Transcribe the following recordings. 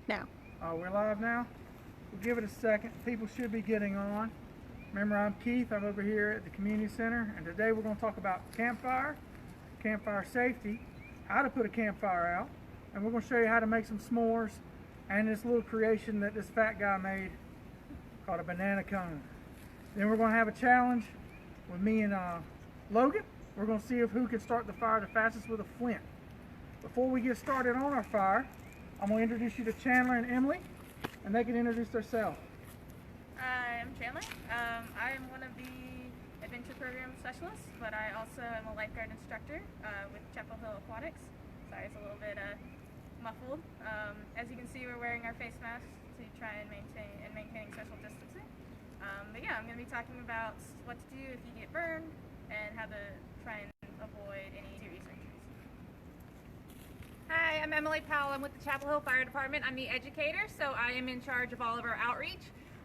Now. Oh, we're live now? We'll give it a second. People should be getting on. Remember, I'm Keith. I'm over here at the community center, and today we're going to talk about campfire safety, how to put a campfire out, and we're going to show you how to make some s'mores and this little creation that this fat guy made called a banana cone. Then we're going to have a challenge with me and Logan. We're going to see who can start the fire the fastest with a flint. Before we get started on our fire, I'm going to introduce you to Chandler and Emily, and they can introduce themselves. I'm Chandler. I am one of the adventure program specialists, but I also am a lifeguard instructor with Chapel Hill Aquatics. Sorry, it's a little bit muffled. As you can see, we're wearing our face masks to try and maintaining social distancing. But yeah, I'm going to be talking about what to do if you get burned and how to try and avoid any serious injuries. Hi, I'm Emily Powell. I'm with the Chapel Hill Fire Department. I'm the educator, so I am in charge of all of our outreach.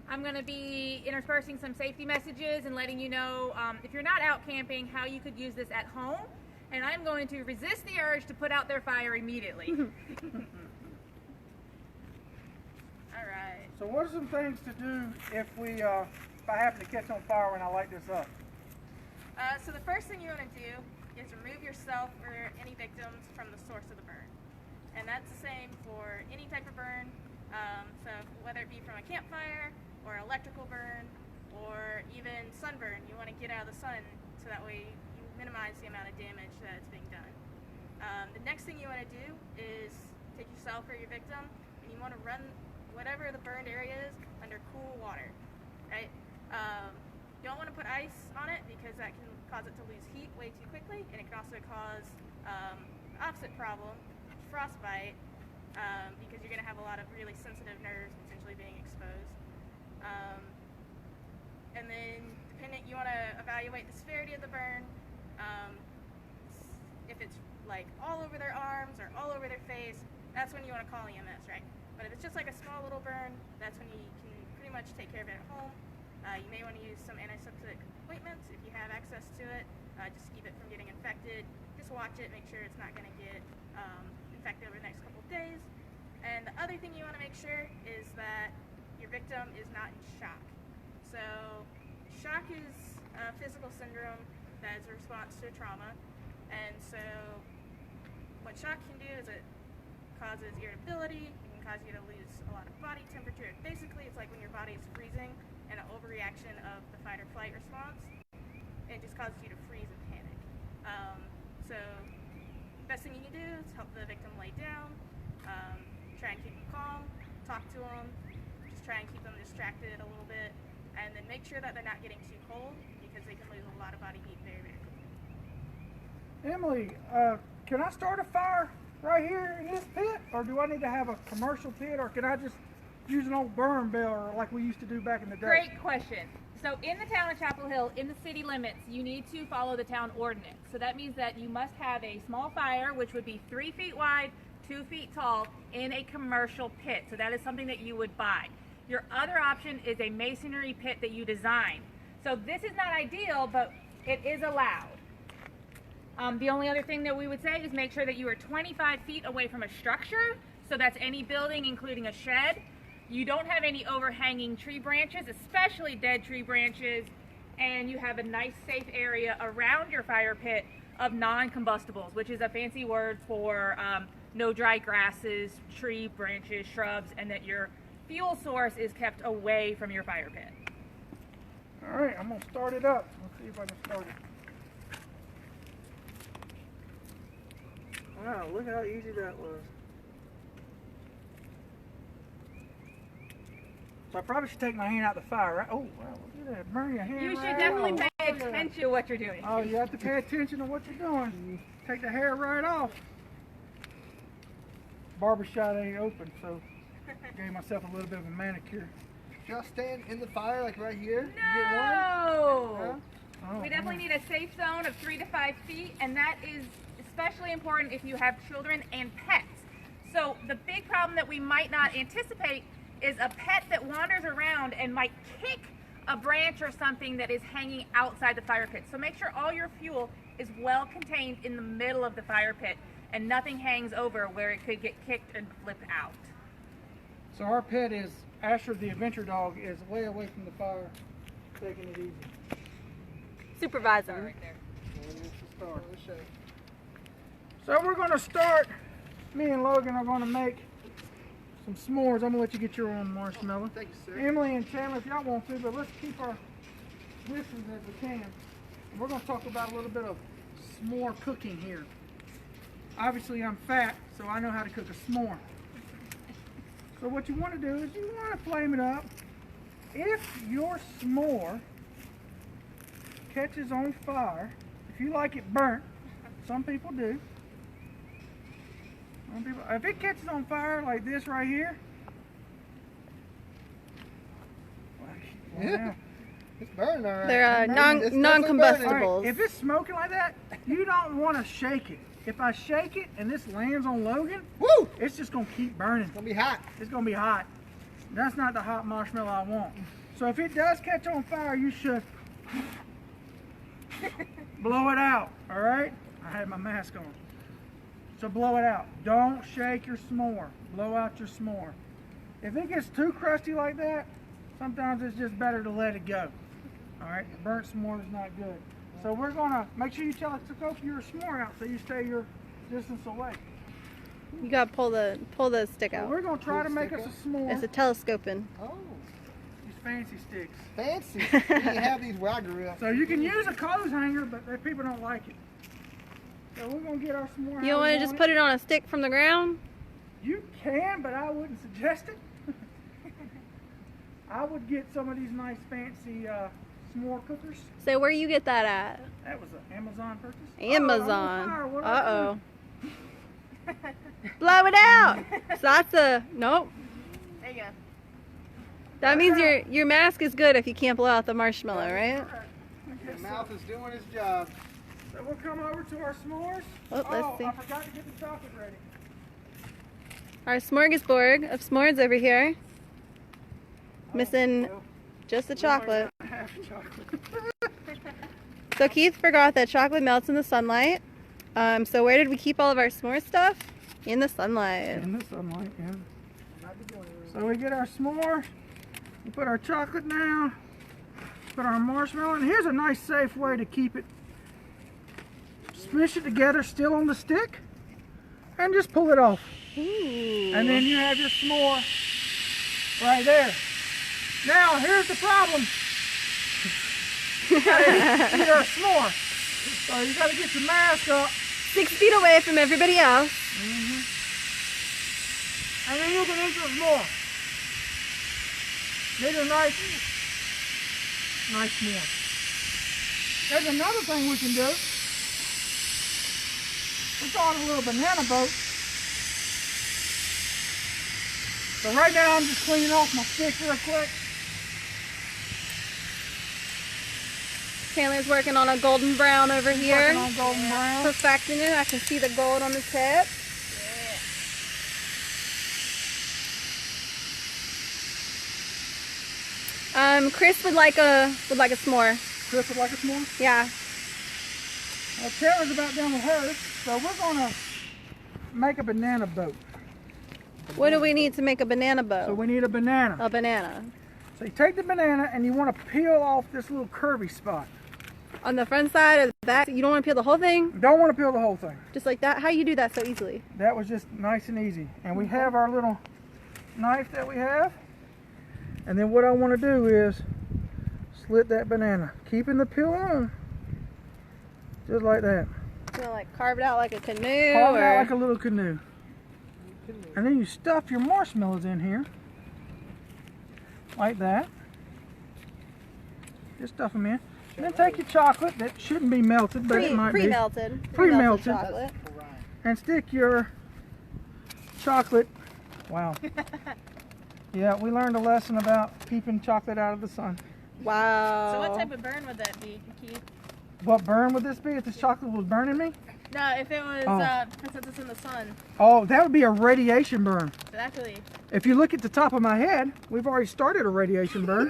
I'm going to be interspersing some safety messages and letting you know if you're not out camping, how you could use this at home. And I'm going to resist the urge to put out their fire immediately. All right. So what are some things to do if I happen to catch on fire when I light this up? So the first thing you want to do is remove yourself or any victims from the source of the burn. And that's the same for any type of burn. So whether it be from a campfire or electrical burn or even sunburn, you want to get out of the sun so that way you minimize the amount of damage that's being done. The next thing you want to do is take yourself or your victim and you want to run whatever the burned area is under cool water, right? You don't want to put ice on it because that can cause it to lose heat way too quickly, and it can also cause the opposite problem, frostbite, because you're going to have a lot of really sensitive nerves potentially being exposed. And then you want to evaluate the severity of the burn. If it's like all over their arms or all over their face, that's when you want to call EMS, right? But if it's just like a small little burn, that's when you can pretty much take care of it at home. You may want to use some antiseptic ointments if you have access to it, just to keep it from getting infected. Just watch it, make sure it's not going to get infected over the next couple of days. And the other thing you want to make sure is that your victim is not in shock. So shock is a physical syndrome that is a response to trauma. And so what shock can do is it causes irritability, it can cause you to lose a lot of body temperature. Basically, it's like when your body is freezing and an overreaction of the fight or flight response. It just causes you to freeze and panic. So best thing you can do is help the victim lay down, try and keep them calm, talk to them, just try and keep them distracted a little bit, and then make sure that they're not getting too cold because they can lose a lot of body heat very, very quickly. Emily, can I start a fire right here in this pit, or do I need to have a commercial pit, or can I just use an old burn barrel like we used to do back in the day? Great question. So in the town of Chapel Hill, in the city limits, you need to follow the town ordinance. So that means that you must have a small fire, which would be 3 feet wide, 2 feet tall, in a commercial pit. So that is something that you would buy. Your other option is a masonry pit that you design. So this is not ideal, but it is allowed. The only other thing that we would say is make sure that you are 25 feet away from a structure. So that's any building, including a shed. You don't have any overhanging tree branches, especially dead tree branches, and you have a nice safe area around your fire pit of non-combustibles, which is a fancy word for no dry grasses, tree branches, shrubs, and that your fuel source is kept away from your fire pit. All right, I'm going to start it up. Let's see if I can start it. Wow, look how easy that was. So I probably should take my hand out the fire, right? Oh, wow, look at that. Burn your hand. You should right definitely off. pay attention to what you're doing. Oh, you have to pay attention to what you're doing. Take the hair right off. Barbershop ain't open, so I gave myself a little bit of a manicure. Just stand in the fire like right here. No! You get one. Oh, We definitely need a safe zone of 3 to 5 feet, and that is especially important if you have children and pets. So the big problem that we might not anticipate is a pet that wanders around and might kick a branch or something that is hanging outside the fire pit. So make sure all your fuel is well contained in the middle of the fire pit and nothing hangs over where it could get kicked and flip out. So our pet is, Asher the adventure dog is way away from the fire, taking it easy. Supervisor. Right there. So we're going to start, me and Logan are going to make some s'mores. I'm going to let you get your own marshmallow. Thank you, sir. Emily and Chandler, if y'all want to, but let's keep our distance as we can. And we're going to talk about a little bit of s'more cooking here. Obviously I'm fat, so I know how to cook a s'more. So what you want to do is you want to flame it up. If your s'more catches on fire, if you like it burnt, some people do. Some people, if it catches on fire like this right here, Yeah. It's burning all right. They're It's definitely non-combustible. burning. all right, if it's smoking like that, you don't want to shake it. If I shake it and this lands on Logan, Woo! it's just going to keep burning. It's gonna be hot. It's going to be hot. That's not the hot marshmallow I want. So if it does catch on fire, you should blow it out, all right? I had my mask on. So blow it out. Don't shake your s'more. Blow out your s'more. If it gets too crusty like that, sometimes it's just better to let it go. All right, burnt s'more is not good. So we're gonna make sure you tell us to go your s'more out so you stay your distance away. You gotta pull the stick So out. we're gonna try to Pull the make stick us out? a s'more. It's a telescoping. Oh, These fancy sticks. fancy. We didn't have these where I grew up. So you can use a clothes hanger, but people don't like it. So we're gonna get our s'more. You don't want to just put it on a stick from the ground? You can, but I wouldn't suggest it. I would get some of these nice fancy s'more cookers. So where you get that at? That was an Amazon purchase. Amazon. Oh, what do I Uh do? oh. Blow it out. So that's a nope. There you go. That means your mask is good if you can't blow out the marshmallow, right? Alright, I Your guess mouth so. is doing its job. So we'll come over to our s'mores. Oh, let's see. I forgot to get the chocolate ready. Our smorgasbord of s'mores over here. Missing just the chocolate. Half chocolate. So Keith forgot that chocolate melts in the sunlight. So where did we keep all of our s'more stuff? In the sunlight. In the sunlight, yeah. So we get our s'more, we put our chocolate down, put our marshmallow, and here's a nice safe way to keep it. Smush it together still on the stick, and just pull it off. Ooh. And then you have your s'more right there. Now, here's the problem. You gotta eat our s'more. So you gotta get your mask up. 6 feet away from everybody else. And then you can eat your s'more. These are nice s'mores. There's another thing we can do. We call it a little banana boat. So right now I'm just cleaning off my stick real quick. Chandler's working on a golden brown over here. Working on golden brown. Perfecting it. I can see the gold on the tip. Chris would like a s'more. Chris would like a s'more? Yeah. Well, Taylor's about done with hers, so we're gonna make a banana boat. What do we need to make a banana So boat? we need a banana. A banana. So you take the banana and you want to peel off this little curvy spot. On the front side or the back? You don't want to peel the whole thing? You don't want to peel the whole thing. Just like that? How you do that so easily? That was just nice and easy. And we have our little knife that we have. And then what I want to do is slit that banana, keeping the peel on. Just like that. You know, like carve it out like a canoe? Carve it out or... like a little canoe. And then you stuff your marshmallows in here. Like that. Just stuff them in. And then take your chocolate that shouldn't be melted, but it might be. Pre-melted. Pre-melted. chocolate. And stick your chocolate. Wow. Yeah, we learned a lesson about keeping chocolate out of the sun. Wow. So what type of burn would that be, Keith? What burn would this be if this chocolate was burning me? No, if it was, Oh. for instance, it's in the sun. Oh, that would be a radiation burn. But actually, If you look at the top of my head, we've already started a radiation burn.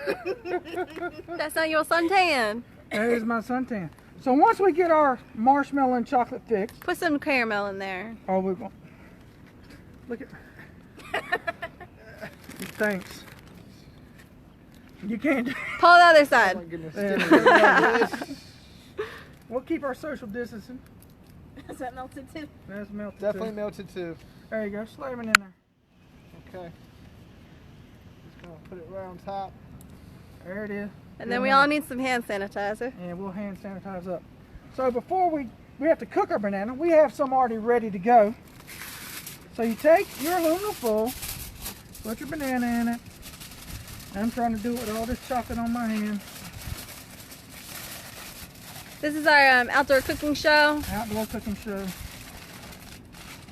That's not your suntan. That is my suntan. So once we get our marshmallow and chocolate fixed, Put some caramel in there. oh, we're going. Look at. thanks. You can't. Pull the other Oh side. my goodness. Yeah. We'll keep our social distancing. Is that melted too? That's melted. Definitely too. melted too. There you go. Slam it in there. Okay. Just gonna put it right on top. There it is. And then we all need some hand sanitizer. And we'll hand sanitize up. So before we have to cook our banana, we have some already ready to go. So you take your aluminum foil, put your banana in it. I'm trying to do it with all this chocolate on my hand. This is our outdoor cooking show. Outdoor cooking show.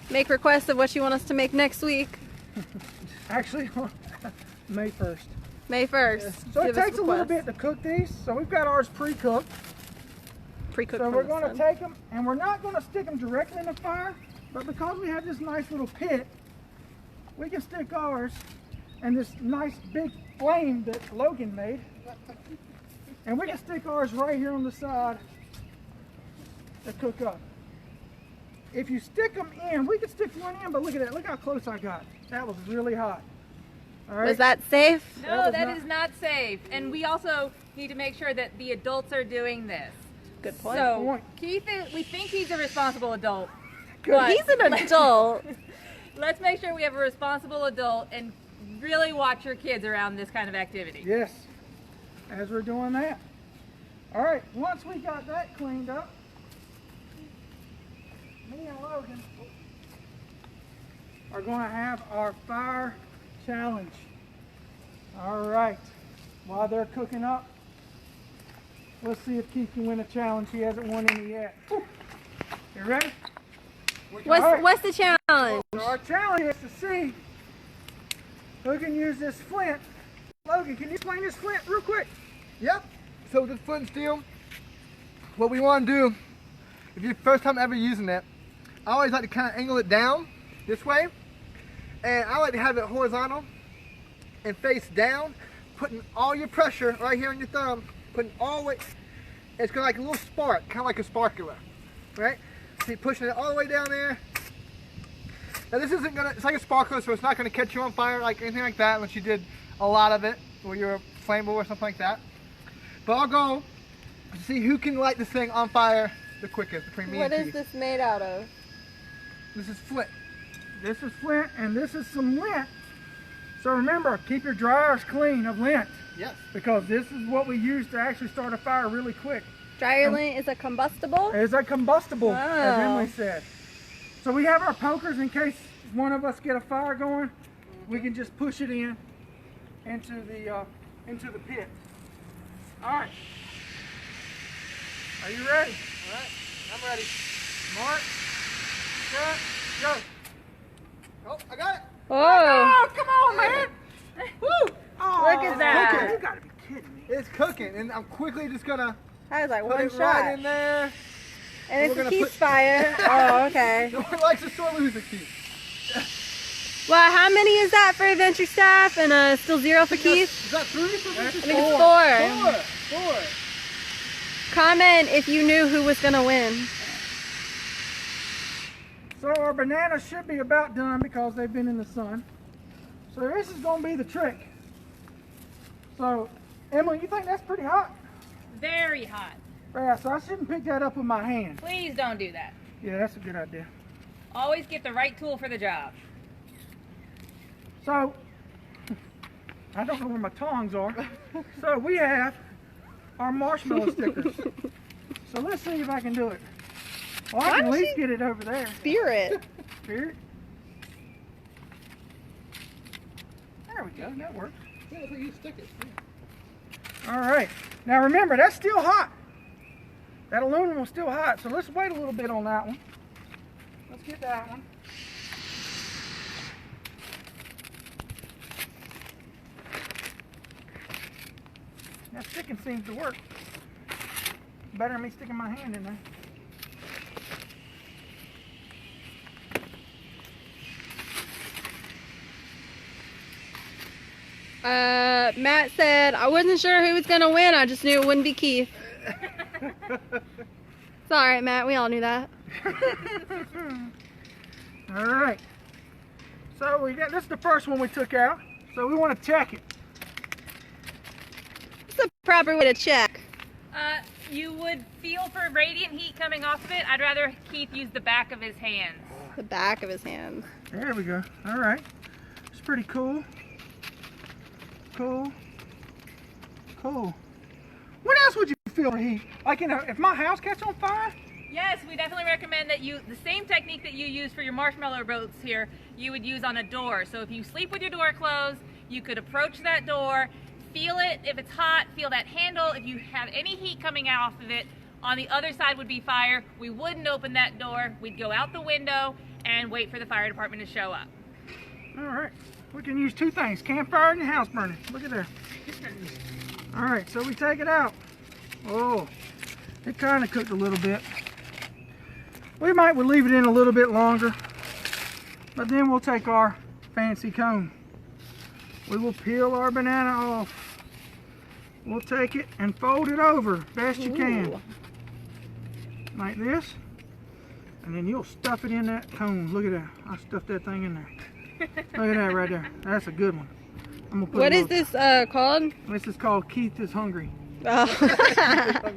Make requests of what you want us to make next week. Actually, May 1st. May 1st. So it Give us takes a little requests. bit to cook these. So we've got ours pre-cooked. Pre-cooked So from we're the going to sun. take them, and we're not going to stick them directly in the fire, but because we have this nice little pit, we can stick ours in this nice big flame that Logan made. And we can stick ours right here on the side to cook up. If you stick them in, we can stick one in, but look at that. Look how close I got. That was really hot. All right. Was that safe? No, was that not- is not safe. And we also need to make sure that the adults are doing this. Good point. So, Point. Keith, we think he's a responsible adult. Good. but He's an adult. Let's make sure we have a responsible adult and really watch your kids around this kind of activity. Yes, as we're doing that. All right, once we got that cleaned up, me and Logan are going to have our fire challenge. All right, while they're cooking up, let's see if Keith can win a challenge. He hasn't won any yet. You ready? What's the challenge? So our challenge is to see who can use this flint. Logan, can you explain this flint real quick? Yep. So with this flint and steel, what we want to do, if you're first time ever using it, I always like to kind of angle it down this way, and I like to have it horizontal and face down, putting all your pressure right here on your thumb, putting all the way. It's going to like a little spark, kind of like a sparkler, right? So you're pushing it all the way down there. Now this isn't gonna, it's like a sparkler, so it's not gonna catch you on fire like anything like that unless you did a lot of it, or you're flammable or something like that. But I'll go to see who can light this thing on fire the quickest between me What and is Keith. this made out of? This is flint. This is flint and this is some lint. So remember, keep your dryers clean of lint Yes. because this is what we use to actually start a fire really quick. Dryer lint is a combustible? It's a combustible, Oh. as Emily said. So we have our pokers in case one of us get a fire going. We can just push it in into the pit. All right. Are you ready? All right, I'm ready. Mark, set, go. Oh, I got it. Oh, Oh, come on, man. Woo. Oh, Look at that. You gotta be kidding me. It's cooking, and I'm quickly just gonna that was like put one it shot. right in there. And it's We're a gonna Keith's put- fire. Oh, okay. No one likes a sore loser, Keith. Well, how many is that for adventure staff and still 0 for Keith? Is that 3 for That's this? I think it's 4. 4. Comment if you knew who was going to win. So our bananas should be about done because they've been in the sun. So this is going to be the trick. So, Emily, you think that's pretty hot? Very hot. Yeah, so I shouldn't pick that up with my hand. Please don't do that. Yeah, that's a good idea. Always get the right tool for the job. So, I don't know where my tongs are. So we have our marshmallow stickers. So let's see if I can do it. Well, I Why can at don't least you- get it over there. Spirit. Here. There we go, that works. Yeah, that's where you stick it. All right. Now remember, that's still hot. That aluminum was still hot, so let's wait a little bit on that one. Let's get that one. That sticking seems to work. Better than me sticking my hand in there. Matt said, I wasn't sure who was going to win. I just knew it wouldn't be Keith. It's all right, Matt. We all knew that. All right. So we got this is the first one we took out. So we want to check it. What's the proper way to check? You would feel for radiant heat coming off of it. I'd rather Keith use the back of his hands. The back of his hands. There we go. All right. It's pretty cool. Cool. Cool. What else would you feel for heat? Like, you know, if my house catch on fire? Yes, we definitely recommend that the same technique that you use for your marshmallow boats here, you would use on a door. So if you sleep with your door closed, you could approach that door, feel it. If it's hot, feel that handle. If you have any heat coming off of it, on the other side would be fire. We wouldn't open that door. We'd go out the window and wait for the fire department to show up. All right. We can use two things, campfire and house burning. Look at there. All right, so we take it out. Oh, it kind of cooked a little bit. We might leave it in a little bit longer, but then we'll take our fancy cone. We will peel our banana off. We'll take it and fold it over best you can. Like this. And then you'll stuff it in that cone. Look at that. I stuffed that thing in there. Look at that right there. That's a good one. I'm gonna put What is this called? This is called Keith is Hungry. Oh.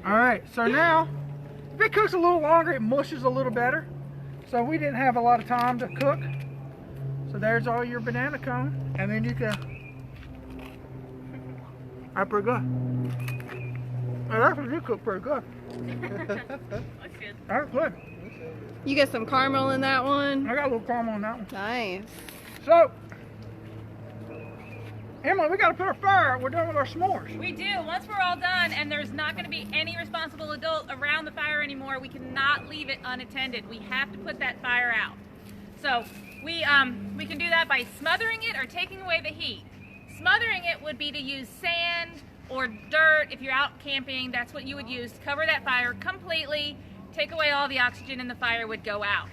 All right, so now, if it cooks a little longer, it mushes a little better. So we didn't have a lot of time to cook. So there's all your banana cone. And then you can, that's pretty good. Well, that's what you cook pretty good. Looks good. That's good. You get some caramel in that one. I got a little caramel on that one. Nice. So, Emily, we got to put our fire out. We're done with our s'mores. We do. Once we're all done and there's not going to be any responsible adult around the fire anymore, we cannot leave it unattended. We have to put that fire out. So we can do that by smothering it or taking away the heat. Smothering it would be to use sand or dirt. If you're out camping, that's what you would use to cover that fire completely, take away all the oxygen, and the fire would go out.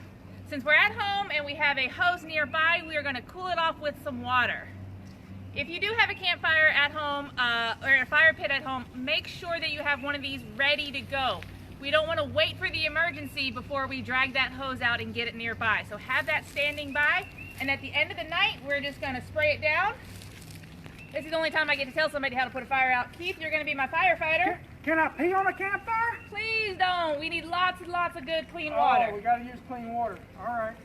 Since we're at home and we have a hose nearby, we are going to cool it off with some water. If you do have a campfire at home or a fire pit at home, make sure that you have one of these ready to go. We don't want to wait for the emergency before we drag that hose out and get it nearby. So have that standing by, and at the end of the night, we're just going to spray it down. This is the only time I get to tell somebody how to put a fire out. Keith, you're going to be my firefighter. Can I pee on a campfire? Please don't. We need lots and lots of good clean water. Oh, we got to use clean water. All right.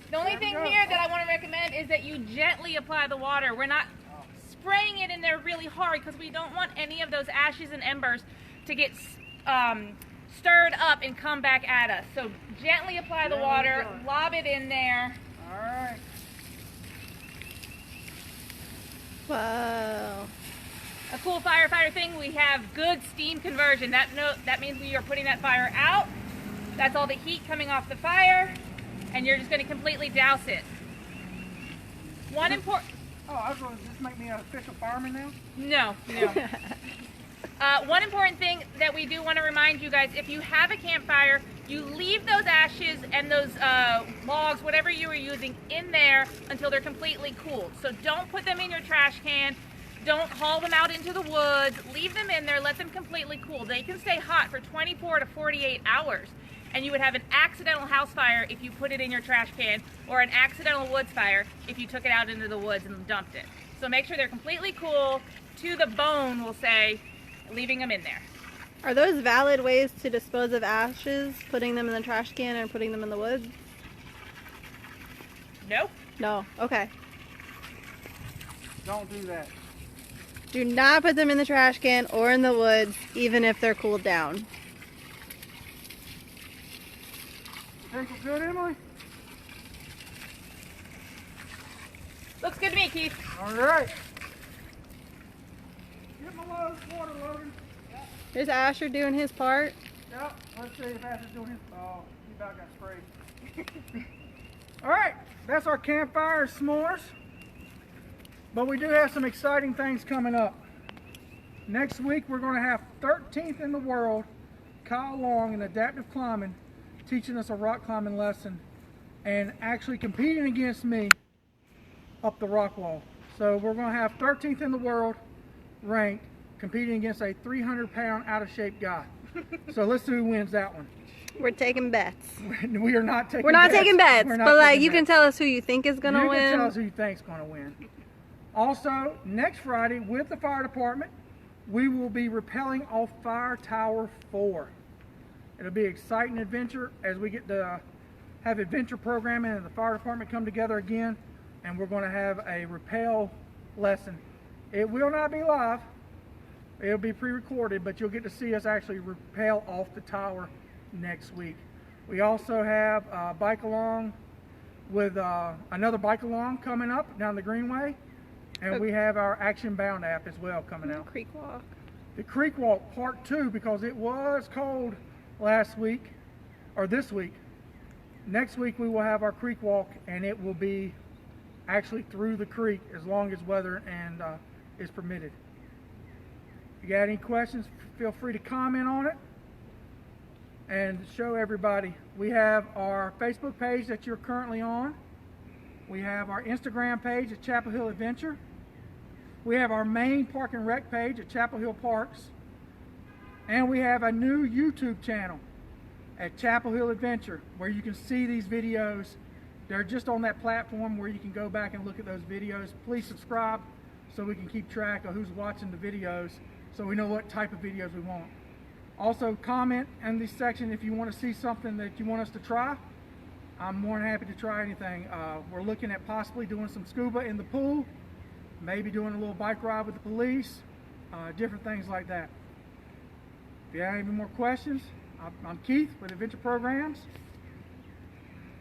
The only thing here that I want to recommend is that you gently apply the water. We're not spraying it in there really hard because we don't want any of those ashes and embers to get stirred up and come back at us. So gently apply the water, lob it in there. All right. Wow. A cool firefighter thing, we have good steam conversion. That means we are putting that fire out. That's all the heat coming off the fire, and you're just going to completely douse it. One important... Oh, I was going to just make me an official fireman now? No. One important thing that we do want to remind you guys, if you have a campfire, you leave those ashes and those logs, whatever you were using, in there until they're completely cooled. So don't put them in your trash can. Don't haul them out into the woods. Leave them in there. Let them completely cool. They can stay hot for 24 to 48 hours. And you would have an accidental house fire if you put it in your trash can, or an accidental woods fire if you took it out into the woods and dumped it. So make sure they're completely cool, to the bone, we'll say, leaving them in there. Are those valid ways to dispose of ashes? Putting them in the trash can and putting them in the woods? Nope. No. Okay. Don't do that. Do not put them in the trash can or in the woods, even if they're cooled down. Think we're good, Emily? Looks good to me, Keith. All right. Get my water loaded. There's Asher doing his part. Yep. Let's see if Asher's doing his. Oh, he about got sprayed. All right. That's our campfire s'mores. But we do have some exciting things coming up. Next week, we're going to have 13th in the world, Kyle Long in adaptive climbing, teaching us a rock climbing lesson and actually competing against me up the rock wall. So we're going to have 13th in the world ranked competing against a 300-pound out of shape guy. So let's see who wins that one. We're taking bets. We are not taking bets. We're not taking bets, We're not but like taking you can bets. tell us who you think is gonna You win. can tell us who you think's gonna win. Also, next Friday with the fire department, we will be rappelling off Fire Tower 4. It'll be an exciting adventure as we get to have adventure programming and the fire department come together again, and we're going to have a rappel lesson. It will not be live. It'll be pre-recorded, but you'll get to see us actually rappel off the tower next week. We also have a bike along with another bike along coming up down the Greenway, and we have our Action Bound app as well coming out. Creek walk. The Creek Walk Part 2, because it was cold last week, or this week. Next week we will have our Creek Walk, and it will be actually through the creek as long as weather and is permitted. If you got any questions, feel free to comment on it and show everybody. We have our Facebook page that you're currently on. We have our Instagram page at Chapel Hill Adventure. We have our main Park and Rec page at Chapel Hill Parks. And we have a new YouTube channel at Chapel Hill Adventure where you can see these videos. They're just on that platform where you can go back and look at those videos. Please subscribe so we can keep track of who's watching the videos so we know what type of videos we want. Also, comment in this section if you want to see something that you want us to try. I'm more than happy to try anything. We're looking at possibly doing some scuba in the pool, maybe doing a little bike ride with the police, different things like that. If you have any more questions, I'm Keith with Adventure Programs.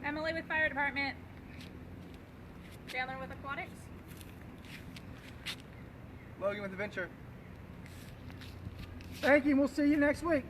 Emily with Fire Department. Chandler with aquatics. Logan with Adventure. Thank you, and we'll see you next week.